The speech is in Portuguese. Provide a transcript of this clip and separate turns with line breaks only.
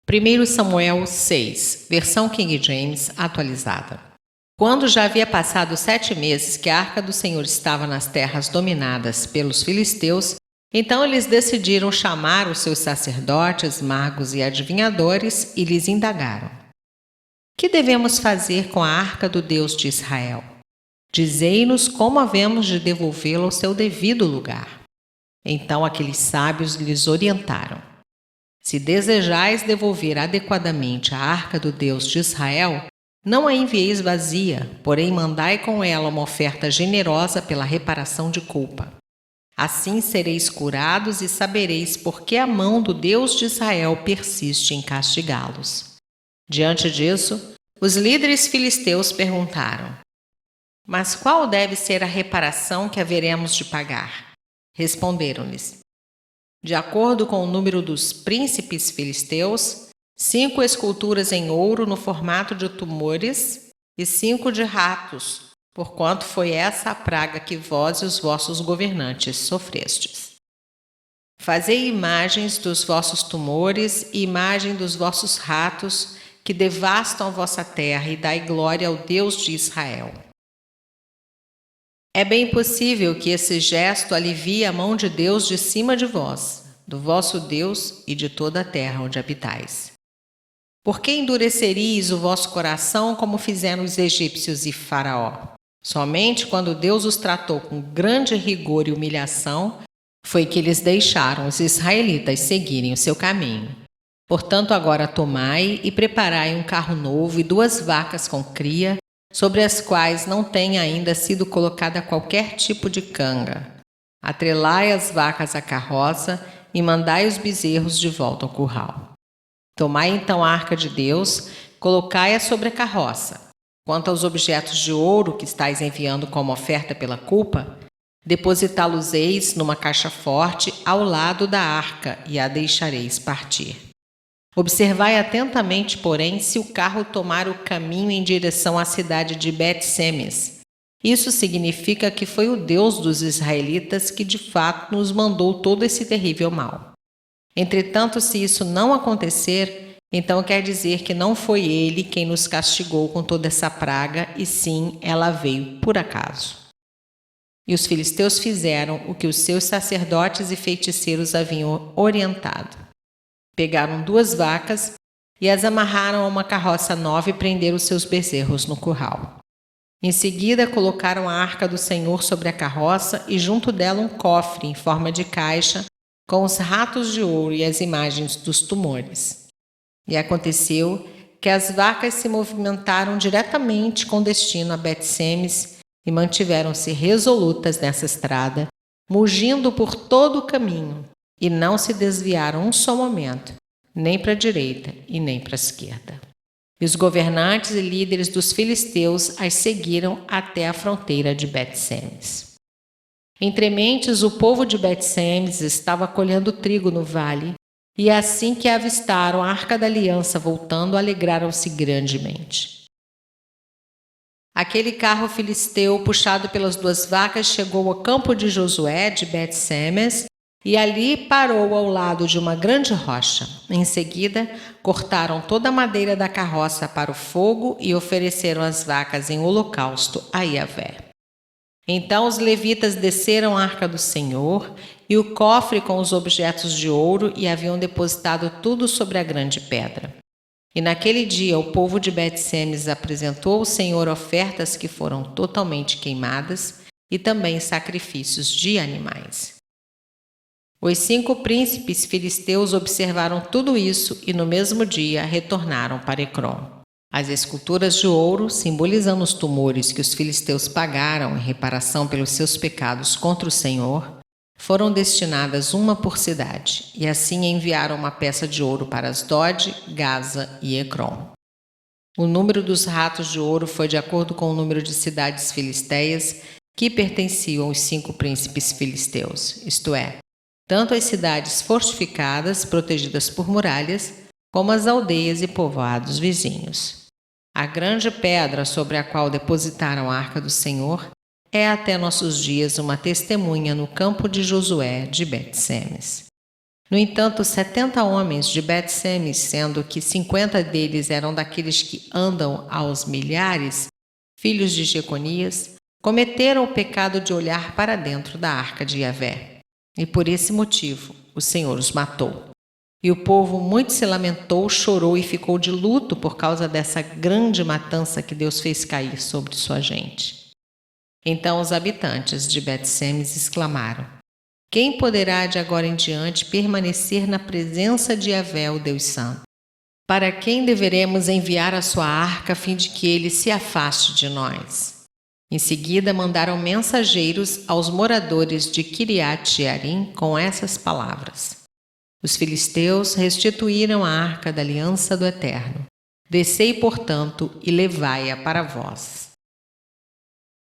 1 Samuel 6, versão King James atualizada. Quando já havia passado 7 meses que a arca do Senhor estava nas terras dominadas pelos filisteus, então eles decidiram chamar os seus sacerdotes, magos e adivinhadores e lhes indagaram: que devemos fazer com a arca do Deus de Israel? Dizei-nos como havemos de devolvê-la ao seu devido lugar. Então aqueles sábios lhes orientaram: se desejais devolver adequadamente a arca do Deus de Israel, não a envieis vazia, porém mandai com ela uma oferta generosa pela reparação de culpa. Assim sereis curados e sabereis por que a mão do Deus de Israel persiste em castigá-los. Diante disso, os líderes filisteus perguntaram: mas qual deve ser a reparação que haveremos de pagar? Responderam-lhes: de acordo com o número dos príncipes filisteus, 5 esculturas em ouro no formato de tumores e 5 de ratos, porquanto foi essa a praga que vós e os vossos governantes sofrestes. Fazei imagens dos vossos tumores e imagem dos vossos ratos que devastam a vossa terra e dai glória ao Deus de Israel. É bem possível que esse gesto alivie a mão de Deus de cima de vós, do vosso Deus e de toda a terra onde habitais. Por que endureceríeis o vosso coração como fizeram os egípcios e Faraó? Somente quando Deus os tratou com grande rigor e humilhação, foi que eles deixaram os israelitas seguirem o seu caminho. Portanto, agora tomai e preparai um carro novo e 2 vacas com cria, sobre as quais não tenha ainda sido colocada qualquer tipo de canga. Atrelai as vacas à carroça e mandai os bezerros de volta ao curral. Tomai então a arca de Deus, colocai-a sobre a carroça. Quanto aos objetos de ouro que estáis enviando como oferta pela culpa, depositá-los-eis numa caixa forte ao lado da arca e a deixareis partir. Observai atentamente, porém, se o carro tomar o caminho em direção à cidade de Bet-Semes. Isso significa que foi o Deus dos israelitas que de fato nos mandou todo esse terrível mal. Entretanto, se isso não acontecer, então quer dizer que não foi ele quem nos castigou com toda essa praga, e sim ela veio por acaso. E os filisteus fizeram o que os seus sacerdotes e feiticeiros haviam orientado. Pegaram 2 vacas e as amarraram a uma carroça nova e prenderam seus bezerros no curral. Em seguida, colocaram a arca do Senhor sobre a carroça e junto dela um cofre em forma de caixa com os ratos de ouro e as imagens dos tumores. E aconteceu que as vacas se movimentaram diretamente com destino a Bet-Semes e mantiveram-se resolutas nessa estrada, mugindo por todo o caminho, e não se desviaram um só momento, nem para a direita e nem para a esquerda. E os governantes e líderes dos filisteus as seguiram até a fronteira de Bet-Semes. Entre mentes, o povo de Bet-Semes estava colhendo trigo no vale, e assim que avistaram a arca da aliança voltando, alegraram-se grandemente. Aquele carro filisteu, puxado pelas 2 vacas, chegou ao campo de Josué de Bet-Semes, e ali parou ao lado de uma grande rocha. Em seguida, cortaram toda a madeira da carroça para o fogo e ofereceram as vacas em holocausto a Yahvé. Então os levitas desceram a arca do Senhor e o cofre com os objetos de ouro e haviam depositado tudo sobre a grande pedra. E naquele dia o povo de Bet-Semes apresentou ao Senhor ofertas que foram totalmente queimadas e também sacrifícios de animais. Os 5 príncipes filisteus observaram tudo isso e no mesmo dia retornaram para Ecrom. As esculturas de ouro, simbolizando os tumores que os filisteus pagaram em reparação pelos seus pecados contra o Senhor, foram destinadas uma por cidade, e assim enviaram uma peça de ouro para Asdod, Gaza e Ecrom. O número dos ratos de ouro foi de acordo com o número de cidades filisteias que pertenciam aos 5 príncipes filisteus, isto é, tanto as cidades fortificadas, protegidas por muralhas, como as aldeias e povoados vizinhos. A grande pedra sobre a qual depositaram a arca do Senhor é até nossos dias uma testemunha no campo de Josué de Bet-Semes. No entanto, 70 homens de Bet-Semes, sendo que 50 deles eram daqueles que andam aos milhares, filhos de Jeconias, cometeram o pecado de olhar para dentro da arca de Yahvé. E por esse motivo o Senhor os matou. E o povo muito se lamentou, chorou e ficou de luto por causa dessa grande matança que Deus fez cair sobre sua gente. Então os habitantes de Bet-Semes exclamaram: quem poderá de agora em diante permanecer na presença de Yahvé, o Deus Santo? Para quem deveremos enviar a sua arca a fim de que ele se afaste de nós? Em seguida mandaram mensageiros aos moradores de Quiriat-Jearim com essas palavras: os filisteus restituíram a arca da aliança do Eterno. Descei, portanto, e levai-a para vós.